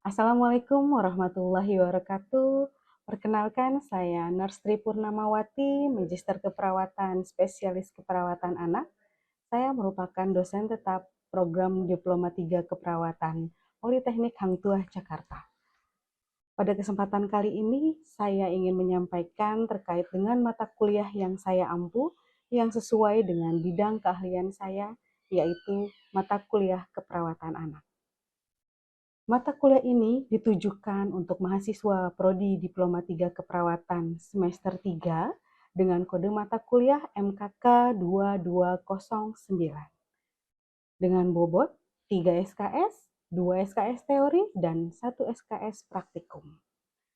Assalamualaikum warahmatullahi wabarakatuh. Perkenalkan, saya Nurse Tri Purnamawati, Magister Keperawatan Spesialis Keperawatan Anak. Saya merupakan dosen tetap program Diploma 3 Keperawatan Politeknik Hang Tuah, Jakarta. Pada kesempatan kali ini, saya ingin menyampaikan terkait dengan mata kuliah yang saya ampu, yang sesuai dengan bidang keahlian saya, yaitu mata kuliah keperawatan anak. Mata kuliah ini ditujukan untuk mahasiswa Prodi Diploma 3 Keperawatan semester 3 dengan kode mata kuliah MKK 2209 dengan bobot 3 SKS, 2 SKS teori, dan 1 SKS praktikum.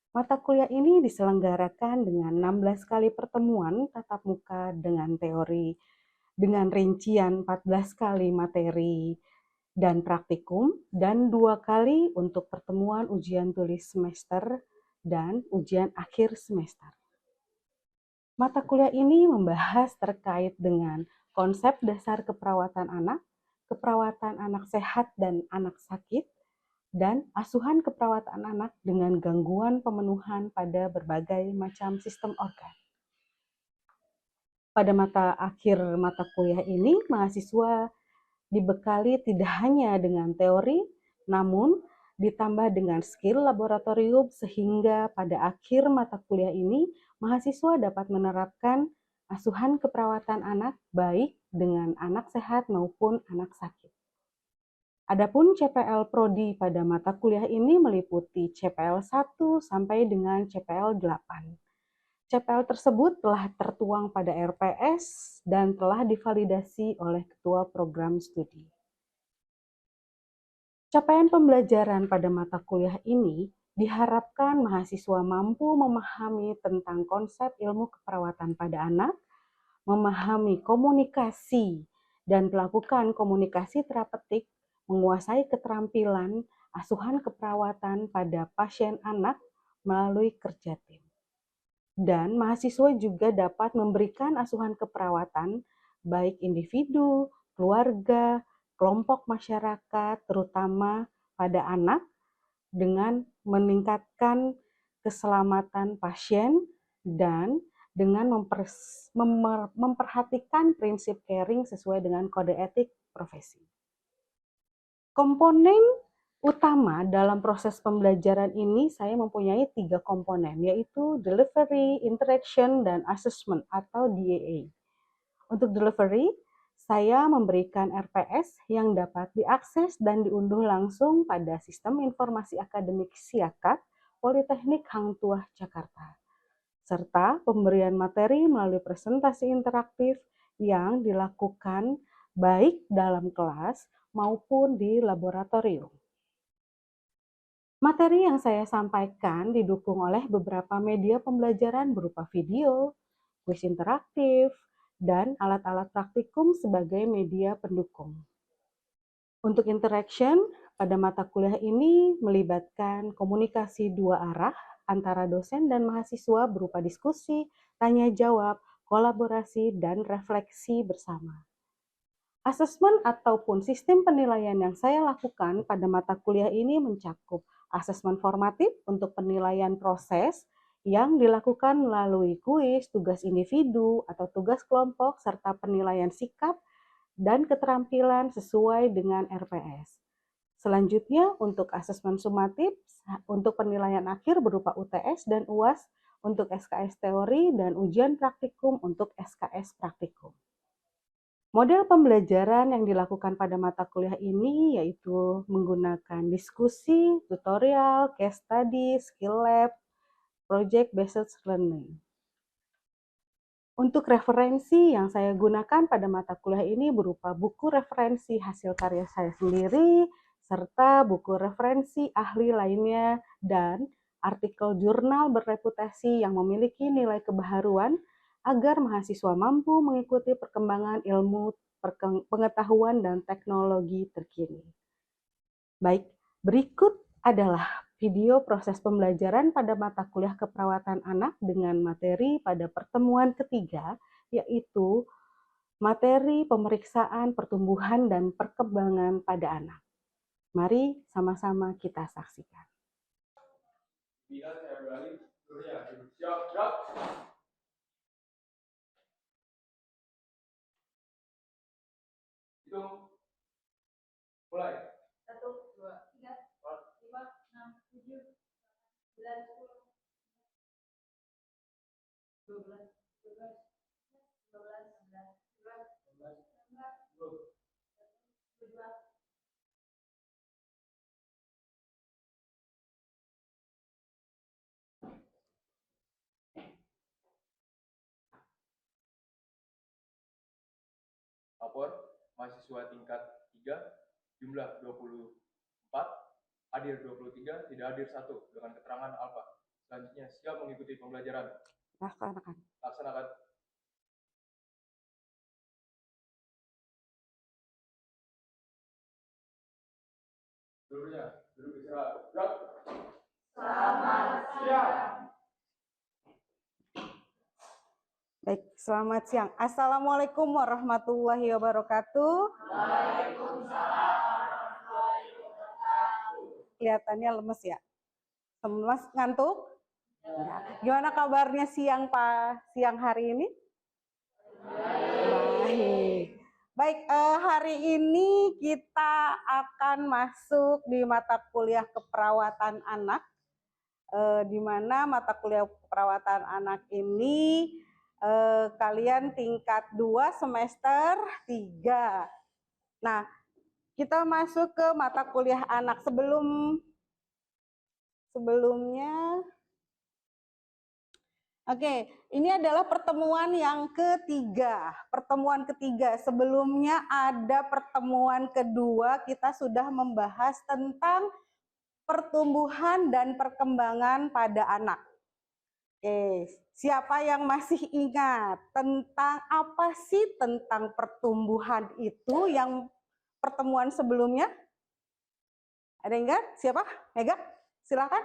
Mata kuliah ini diselenggarakan dengan 16 kali pertemuan tatap muka dengan teori dengan rincian 14 kali materi dan praktikum, dan 2 kali untuk pertemuan ujian tulis semester dan ujian akhir semester. Mata kuliah ini membahas terkait dengan konsep dasar keperawatan anak sehat dan anak sakit, dan asuhan keperawatan anak dengan gangguan pemenuhan pada berbagai macam sistem organ. Pada akhir mata kuliah ini, mahasiswa dibekali tidak hanya dengan teori, namun ditambah dengan skill laboratorium sehingga pada akhir mata kuliah ini, mahasiswa dapat menerapkan asuhan keperawatan anak baik dengan anak sehat maupun anak sakit. Adapun CPL Prodi pada mata kuliah ini meliputi CPL 1 sampai dengan CPL 8. CPL tersebut telah tertuang pada RPS dan telah divalidasi oleh Ketua Program Studi. Capaian pembelajaran pada mata kuliah ini diharapkan mahasiswa mampu memahami tentang konsep ilmu keperawatan pada anak, memahami komunikasi dan melakukan komunikasi terapeutik, menguasai keterampilan asuhan keperawatan pada pasien anak melalui kerja tim. Dan mahasiswa juga dapat memberikan asuhan keperawatan baik individu, keluarga, kelompok masyarakat, terutama pada anak, dengan meningkatkan keselamatan pasien dan dengan memperhatikan prinsip caring sesuai dengan kode etik profesi. Komponen utama dalam proses pembelajaran ini saya mempunyai 3 komponen, yaitu delivery, interaction, dan assessment atau DAA. Untuk delivery, saya memberikan RPS yang dapat diakses dan diunduh langsung pada Sistem Informasi Akademik SIAKAK Politeknik Hang Tuah, Jakarta, serta pemberian materi melalui presentasi interaktif yang dilakukan baik dalam kelas maupun di laboratorium. Materi yang saya sampaikan didukung oleh beberapa media pembelajaran berupa video, kuis interaktif, dan alat-alat praktikum sebagai media pendukung. Untuk interaction, pada mata kuliah ini melibatkan komunikasi 2 arah antara dosen dan mahasiswa berupa diskusi, tanya jawab, kolaborasi, dan refleksi bersama. Asesmen ataupun sistem penilaian yang saya lakukan pada mata kuliah ini mencakup asesmen formatif untuk penilaian proses yang dilakukan melalui kuis, tugas individu atau tugas kelompok, serta penilaian sikap dan keterampilan sesuai dengan RPS. Selanjutnya, untuk asesmen sumatif, untuk penilaian akhir berupa UTS dan UAS untuk SKS teori dan ujian praktikum untuk SKS praktikum. Model pembelajaran yang dilakukan pada mata kuliah ini yaitu menggunakan diskusi, tutorial, case study, skill lab, project-based learning. Untuk referensi yang saya gunakan pada mata kuliah ini berupa buku referensi hasil karya saya sendiri, serta buku referensi ahli lainnya, dan artikel jurnal berreputasi yang memiliki nilai kebaharuan agar mahasiswa mampu mengikuti perkembangan ilmu, pengetahuan, dan teknologi terkini. Baik, berikut adalah video proses pembelajaran pada mata kuliah keperawatan anak dengan materi pada pertemuan ketiga, yaitu materi pemeriksaan pertumbuhan dan perkembangan pada anak. Mari sama-sama kita saksikan. Bila saya beralih, siap, siap. Hitung. Mulai. 1, 2, 3, 4, 5, 6, 7, 9, 10, 12, 13, 14, 15, 16, 17, 18, 19, 20. Lapor mahasiswa tingkat 3, jumlah 24, hadir 23, tidak hadir 1, dengan keterangan alfa. Selanjutnya siap mengikuti pembelajaran. Laksanakan. Laksanakan. Seluruhnya, duduk istirahat. Gerak. Selamat siang. Baik, selamat siang. Assalamualaikum warahmatullahi wabarakatuh. Waalaikumsalam warahmatullahi wabarakatuh. Kelihatannya lemes ya? Lemes, ngantuk? Ya. Gimana kabarnya siang hari ini? Baik. Baik, hari ini kita akan masuk di mata kuliah keperawatan anak, di mana mata kuliah keperawatan anak ini kalian tingkat 2 semester 3. Nah, kita masuk ke mata kuliah anak. Sebelumnya, oke, ini adalah pertemuan yang ketiga. Pertemuan ketiga, sebelumnya ada pertemuan kedua, kita sudah membahas tentang pertumbuhan dan perkembangan pada anak. Oke, siapa yang masih ingat tentang apa sih tentang pertumbuhan itu yang pertemuan sebelumnya? Ada yang ingat? Siapa? Mega? Silakan.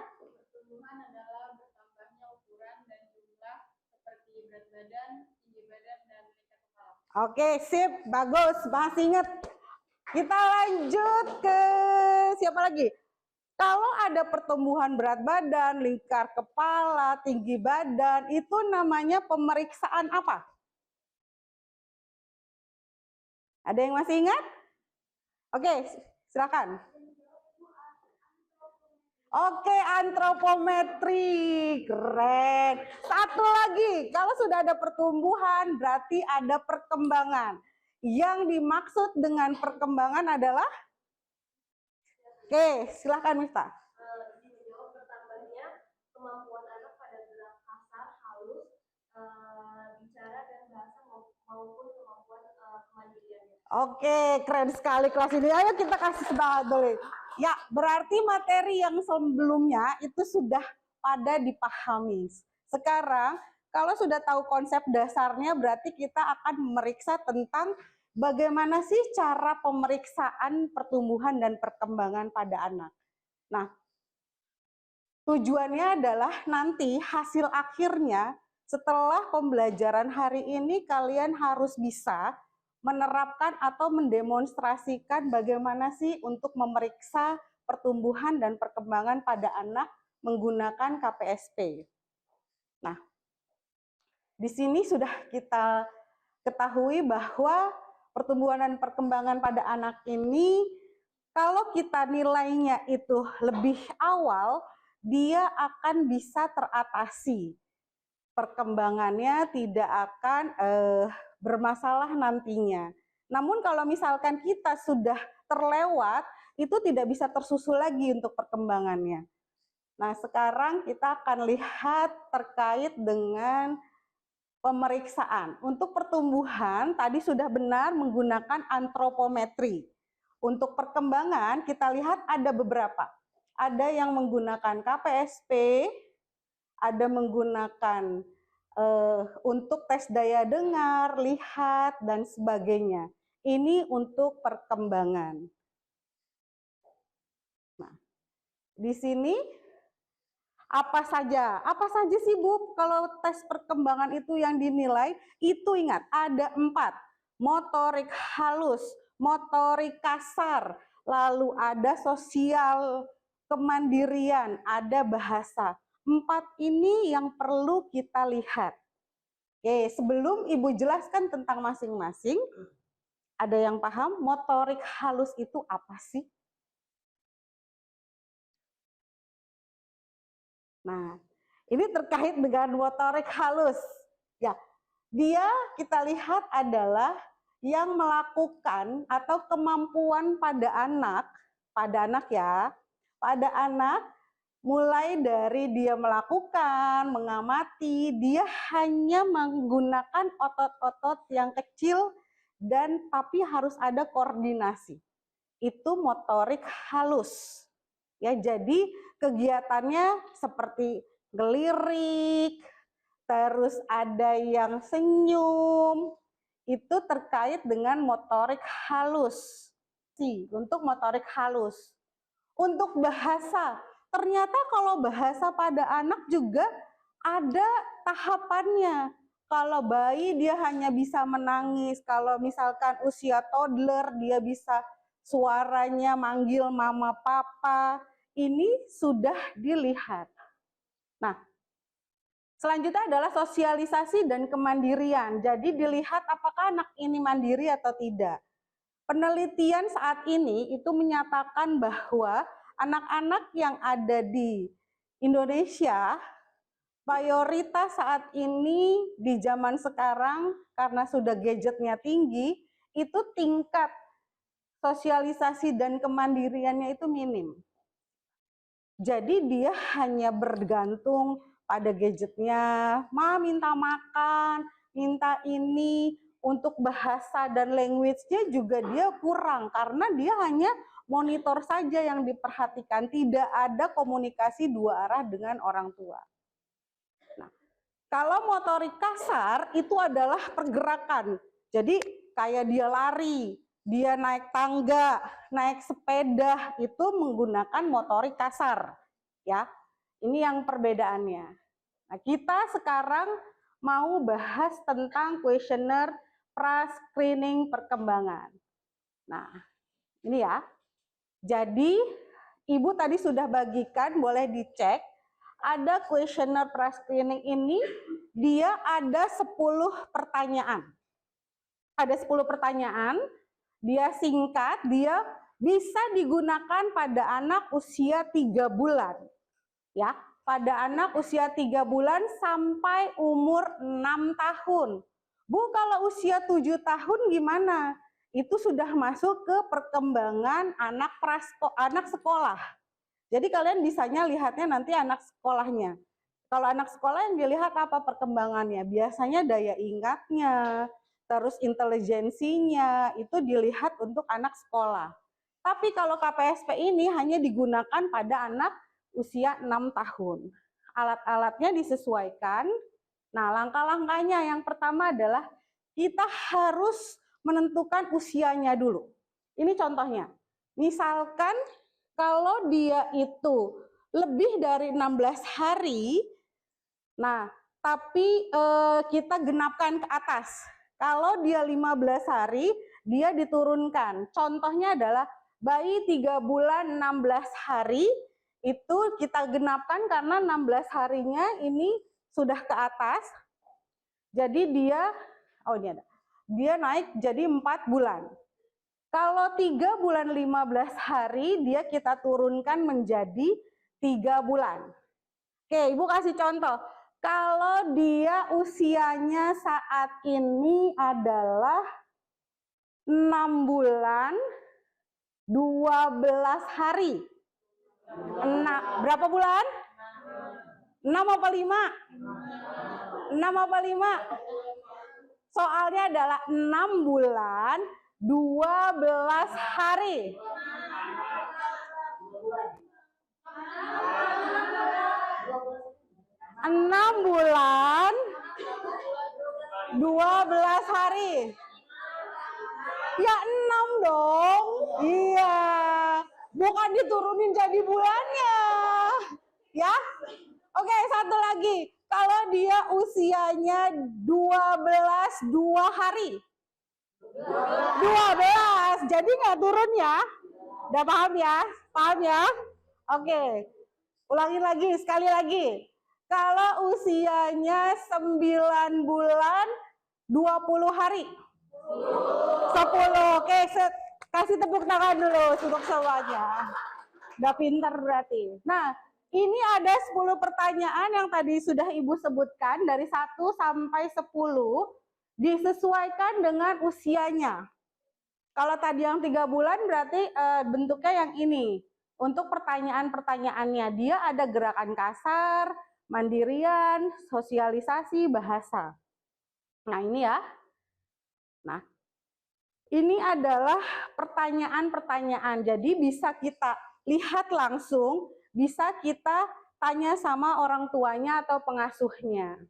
Pertumbuhan adalah bertambahnya ukuran dan jumlah seperti berat badan, tinggi badan, dan lingkar kepala. Oke, sip, bagus, masih ingat. Kita lanjut ke siapa lagi? Kalau ada pertumbuhan berat badan, lingkar kepala, tinggi badan, itu namanya pemeriksaan apa? Ada yang masih ingat? Oke, silakan. Oke, antropometri, keren. Satu lagi, kalau sudah ada pertumbuhan, berarti ada perkembangan. Yang dimaksud dengan perkembangan adalah? Oke, silakan Miftah. Bertambahnya kemampuan anak pada gerak kasar, halus, bicara dan bahasa maupun kemampuan kemandiriannya. Oke, keren sekali kelas ini. Ayo kita kasih semangat dulu. Ya, berarti materi yang sebelumnya itu sudah pada dipahami. Sekarang, kalau sudah tahu konsep dasarnya, berarti kita akan memeriksa tentang bagaimana sih cara pemeriksaan pertumbuhan dan perkembangan pada anak. Nah, tujuannya adalah nanti hasil akhirnya setelah pembelajaran hari ini kalian harus bisa menerapkan atau mendemonstrasikan bagaimana sih untuk memeriksa pertumbuhan dan perkembangan pada anak menggunakan KPSP. Nah, di sini sudah kita ketahui bahwa pertumbuhan dan perkembangan pada anak ini, kalau kita nilainya itu lebih awal, dia akan bisa teratasi. Perkembangannya tidak akan bermasalah nantinya. Namun kalau misalkan kita sudah terlewat, itu tidak bisa tersusul lagi untuk perkembangannya. Nah, sekarang kita akan lihat terkait dengan pemeriksaan. Untuk pertumbuhan, tadi sudah benar menggunakan antropometri. Untuk perkembangan, kita lihat ada beberapa. Ada yang menggunakan KPSP, ada menggunakan untuk tes daya dengar, lihat, dan sebagainya. Ini untuk perkembangan. Nah, di sini apa saja sih Bu kalau tes perkembangan itu yang dinilai? Itu ingat, ada 4. Motorik halus, motorik kasar, lalu ada sosial kemandirian, ada bahasa. 4 ini yang perlu kita lihat. Oke, sebelum Ibu jelaskan tentang masing-masing, ada yang paham motorik halus itu apa sih? Nah, ini terkait dengan motorik halus. Ya, dia kita lihat adalah yang melakukan atau kemampuan pada anak ya, pada anak mulai dari dia melakukan, mengamati, dia hanya menggunakan otot-otot yang kecil dan tapi harus ada koordinasi. Itu motorik halus. Ya, jadi kegiatannya seperti ngelirik, terus ada yang senyum, itu terkait dengan motorik halus. Untuk motorik halus. Untuk bahasa, ternyata kalau bahasa pada anak juga ada tahapannya. Kalau bayi dia hanya bisa menangis, kalau misalkan usia toddler dia bisa suaranya manggil mama papa, ini sudah dilihat. Nah, selanjutnya adalah sosialisasi dan kemandirian. Jadi dilihat apakah anak ini mandiri atau tidak. Penelitian saat ini itu menyatakan bahwa anak-anak yang ada di Indonesia, mayoritas saat ini di zaman sekarang karena sudah gadgetnya tinggi, itu tingkat sosialisasi dan kemandiriannya itu minim. Jadi dia hanya bergantung pada gadgetnya, minta makan, minta ini. Untuk bahasa dan language-nya juga dia kurang karena dia hanya monitor saja yang diperhatikan, tidak ada komunikasi dua arah dengan orang tua. Nah, kalau motorik kasar itu adalah pergerakan, jadi kayak dia lari, dia naik tangga, naik sepeda, itu menggunakan motorik kasar. Ya, ini yang perbedaannya. Nah, kita sekarang mau bahas tentang kuesioner pra-screening perkembangan. Nah, ini ya. Jadi, Ibu tadi sudah bagikan, boleh dicek. Ada kuesioner pra-screening ini, dia ada 10 pertanyaan. Ada 10 pertanyaan, dia singkat, dia bisa digunakan pada anak usia 3 bulan. Ya, pada anak usia 3 bulan sampai umur 6 tahun. Bu, kalau usia 7 tahun gimana? Itu sudah masuk ke perkembangan anak sekolah. Jadi kalian bisanya lihatnya nanti anak sekolahnya. Kalau anak sekolah yang dilihat apa perkembangannya? Biasanya daya ingatnya, terus intelijensinya, itu dilihat untuk anak sekolah. Tapi kalau KPSP ini hanya digunakan pada anak usia 6 tahun. Alat-alatnya disesuaikan. Nah, langkah-langkahnya yang pertama adalah kita harus menentukan usianya dulu. Ini contohnya. Misalkan kalau dia itu lebih dari 16 hari, nah, tapi kita genapkan ke atas. Kalau dia 15 hari, dia diturunkan. Contohnya adalah bayi 3 bulan 16 hari, itu kita genapkan karena 16 harinya ini sudah ke atas. Jadi dia, ini ada. Dia naik jadi 4 bulan. Kalau 3 bulan 15 hari, dia kita turunkan menjadi 3 bulan. Oke, Ibu kasih contoh. Kalau dia usianya saat ini adalah 6 bulan 12 hari. Berapa bulan? 6 apa 5? 6 apa 5? Soalnya adalah 6 bulan 12 hari. dong. Iya. Bukan diturunin jadi bulannya. Ya. Oke, satu lagi. Kalau dia usianya 12 2 hari. 12. Jadi nggak turun ya. Udah paham ya? Paham ya? Oke. Ulangi lagi, sekali lagi. Kalau usianya 9 bulan 20 hari. 10. Oke, kasih tepuk tangan dulu untuk semuanya. Udah pinter berarti. Nah, ini ada 10 pertanyaan yang tadi sudah Ibu sebutkan dari 1 sampai 10 disesuaikan dengan usianya. Kalau tadi yang 3 bulan berarti bentuknya yang ini. Untuk pertanyaan-pertanyaannya, dia ada gerakan kasar, mandirian, sosialisasi, bahasa. Nah, ini ya. Nah, ini adalah pertanyaan-pertanyaan. Jadi bisa kita lihat langsung, bisa kita tanya sama orang tuanya atau pengasuhnya.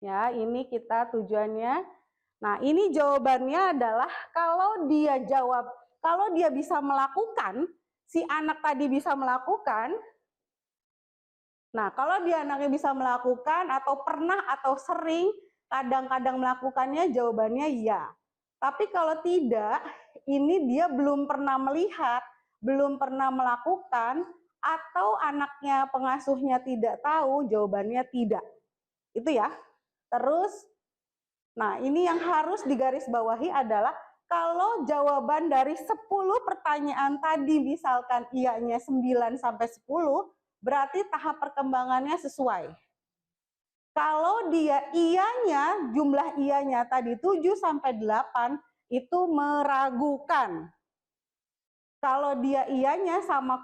Ya, ini kita tujuannya. Nah, ini jawabannya adalah kalau dia jawab, kalau dia bisa melakukan, si anak tadi bisa melakukan. Nah, kalau dia anaknya bisa melakukan atau pernah atau sering, kadang-kadang melakukannya, jawabannya iya. Tapi kalau tidak, ini dia belum pernah melihat, belum pernah melakukan, atau anaknya pengasuhnya tidak tahu, jawabannya tidak. Itu ya. Terus, nah ini yang harus digarisbawahi adalah kalau jawaban dari 10 pertanyaan tadi misalkan iyanya 9 sampai 10, berarti tahap perkembangannya sesuai. Kalau dia iyanya, jumlah iyanya tadi 7 sampai 8 itu meragukan. Kalau dia iyanya sama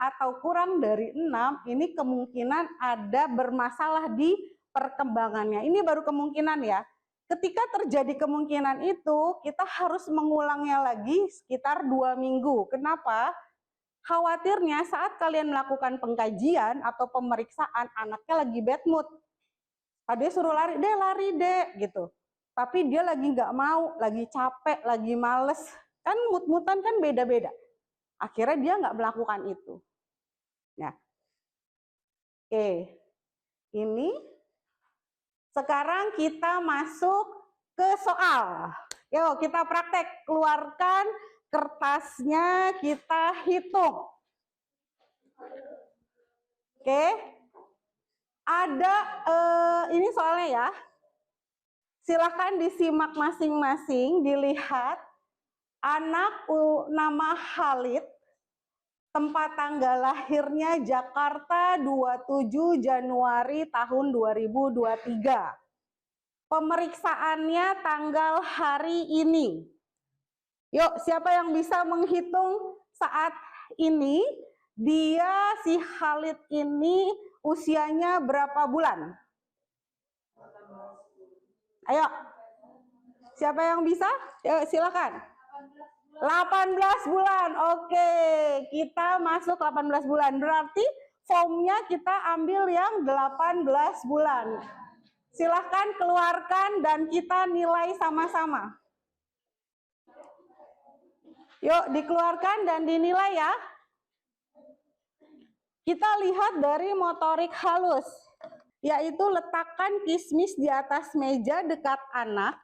atau kurang dari 6, ini kemungkinan ada bermasalah di perkembangannya. Ini baru kemungkinan ya. Ketika terjadi kemungkinan itu, kita harus mengulangnya lagi sekitar 2 minggu. Kenapa? Khawatirnya saat kalian melakukan pengkajian atau pemeriksaan, anaknya lagi bad mood. Dia suruh lari deh gitu. Tapi dia lagi nggak mau, lagi capek, lagi males. Kan mood-moodan kan beda-beda. Akhirnya dia nggak melakukan itu. Nah, oke. Ini sekarang kita masuk ke soal. Yuk kita praktek, keluarkan kertasnya, kita hitung. Oke. Ada ini soalnya ya. Silahkan disimak masing-masing, dilihat. Anak nama Khalid, tempat tanggal lahirnya Jakarta 27 Januari tahun 2023. Pemeriksaannya tanggal hari ini. Yuk, siapa yang bisa menghitung saat ini? Dia, si Khalid ini usianya berapa bulan? Ayo, siapa yang bisa? Yuk, silakan. 18 bulan. Oke, kita masuk 18 bulan. Berarti formnya kita ambil yang 18 bulan. Silahkan keluarkan dan kita nilai sama-sama. Yuk, dikeluarkan dan dinilai ya. Kita lihat dari motorik halus, yaitu letakkan kismis di atas meja dekat anak.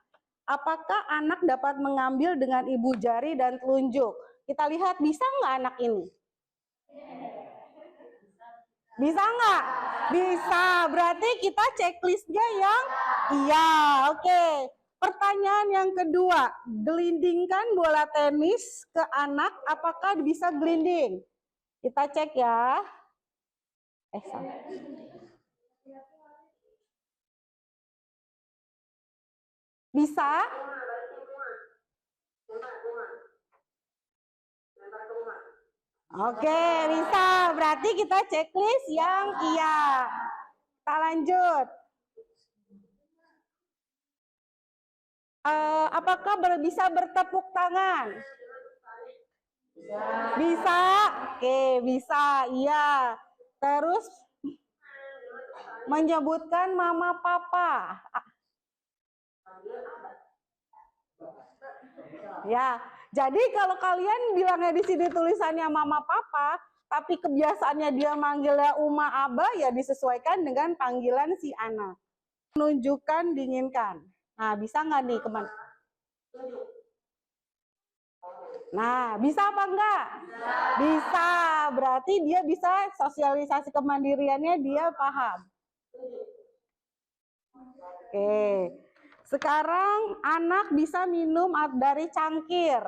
Apakah anak dapat mengambil dengan ibu jari dan telunjuk? Kita lihat bisa nggak anak ini? Bisa nggak? Bisa. Berarti kita checklistnya yang iya. Oke. Pertanyaan yang kedua, gelindingkan bola tenis ke anak. Apakah bisa gelinding? Kita cek ya. Salah. Bisa? Oke, bisa. Berarti kita checklist yang iya. Kita lanjut. Apakah bisa bertepuk tangan? Bisa. Oke, bisa. Iya. Terus menyebutkan mama papa. Ya, jadi kalau kalian bilangnya di sini tulisannya mama papa, tapi kebiasaannya dia manggilnya Uma Aba, ya disesuaikan dengan panggilan si anak. Menunjukkan diinginkan. Nah, bisa nggak nih kemana? Nah, bisa apa enggak? Bisa. Berarti dia bisa sosialisasi kemandiriannya, dia paham. Oke. Sekarang anak bisa minum dari cangkir.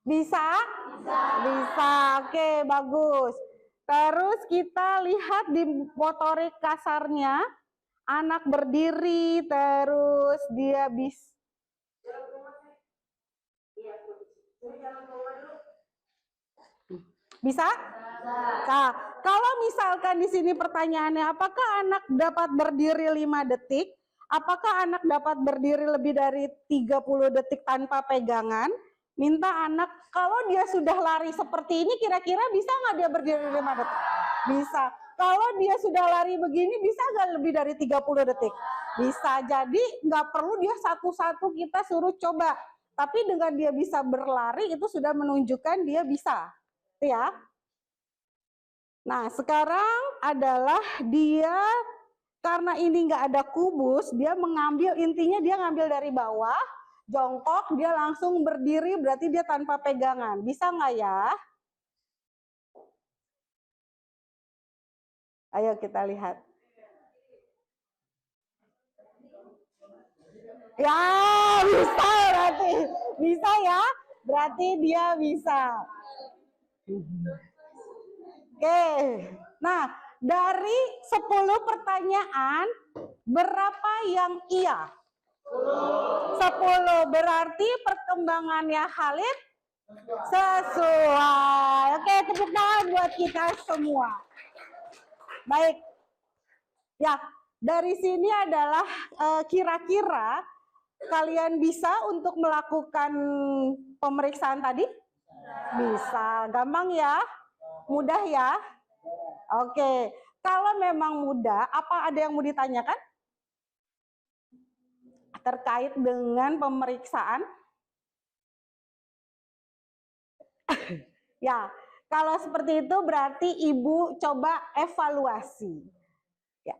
Bisa? Bisa. Oke, bagus. Terus kita lihat di motorik kasarnya, anak berdiri, terus dia bisa. Bisa? Nah, kalau misalkan di sini pertanyaannya, apakah anak dapat berdiri 5 detik? Apakah anak dapat berdiri lebih dari 30 detik tanpa pegangan? Minta anak, kalau dia sudah lari seperti ini, kira-kira bisa nggak dia berdiri 5 detik? Bisa. Kalau dia sudah lari begini, bisa nggak lebih dari 30 detik? Bisa. Jadi nggak perlu dia satu-satu kita suruh coba. Tapi dengan dia bisa berlari, itu sudah menunjukkan dia bisa. Ya. Nah, sekarang adalah dia, karena ini nggak ada kubus, dia mengambil, intinya dia ngambil dari bawah, jongkok, dia langsung berdiri, berarti dia tanpa pegangan. Bisa nggak ya? Ayo kita lihat. Ya, bisa berarti. Bisa ya? Berarti dia bisa. Oke. Nah, dari 10 pertanyaan, berapa yang iya? 10. Berarti perkembangannya Khalid sesuai. Oke, tepuk tangan buat kita semua. Baik. Ya, dari sini adalah kira-kira kalian bisa untuk melakukan pemeriksaan tadi? Bisa. Gampang ya? Mudah ya? Oke. Kalau memang mudah, apa ada yang mau ditanyakan? Terkait dengan pemeriksaan? Ya, kalau seperti itu berarti Ibu coba evaluasi. Ya.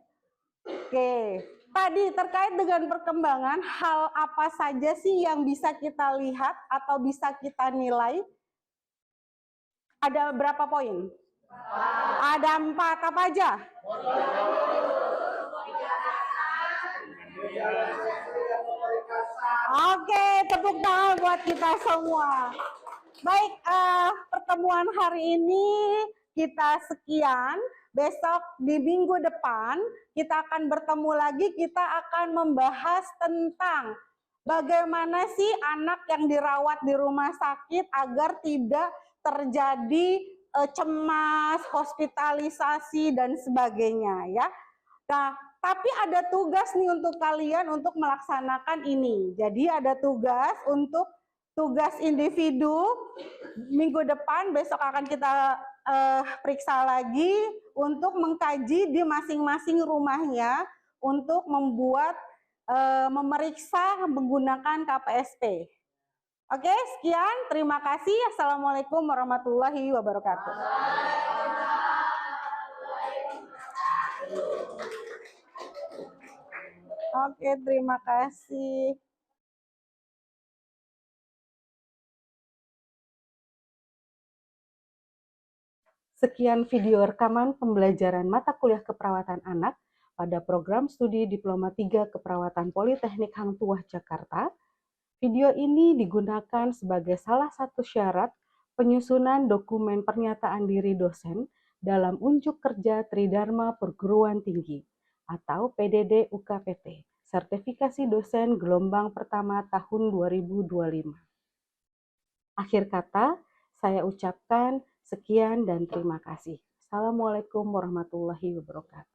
Oke, tadi terkait dengan perkembangan, hal apa saja sih yang bisa kita lihat atau bisa kita nilai? Ada berapa poin? Ada 4, apa aja? Oke, tepuk tangan buat kita semua. Baik, pertemuan hari ini kita sekian. Besok di minggu depan kita akan bertemu lagi, kita akan membahas tentang bagaimana sih anak yang dirawat di rumah sakit agar tidak terjadi cemas, hospitalisasi, dan sebagainya ya. Nah, tapi ada tugas nih untuk kalian untuk melaksanakan ini. Jadi ada tugas untuk tugas individu minggu depan, besok akan kita periksa lagi untuk mengkaji di masing-masing rumahnya untuk membuat memeriksa menggunakan KPSP. Oke, sekian. Terima kasih. Assalamualaikum warahmatullahi wabarakatuh. Oke, terima kasih. Sekian video rekaman pembelajaran mata kuliah keperawatan anak pada program studi Diploma 3 Keperawatan Politeknik Hang Tuah, Jakarta. Video ini digunakan sebagai salah satu syarat penyusunan dokumen pernyataan diri dosen dalam unjuk kerja Tridharma Perguruan Tinggi atau PDD UKPT, sertifikasi dosen gelombang pertama tahun 2025. Akhir kata, saya ucapkan sekian dan terima kasih. Assalamualaikum warahmatullahi wabarakatuh.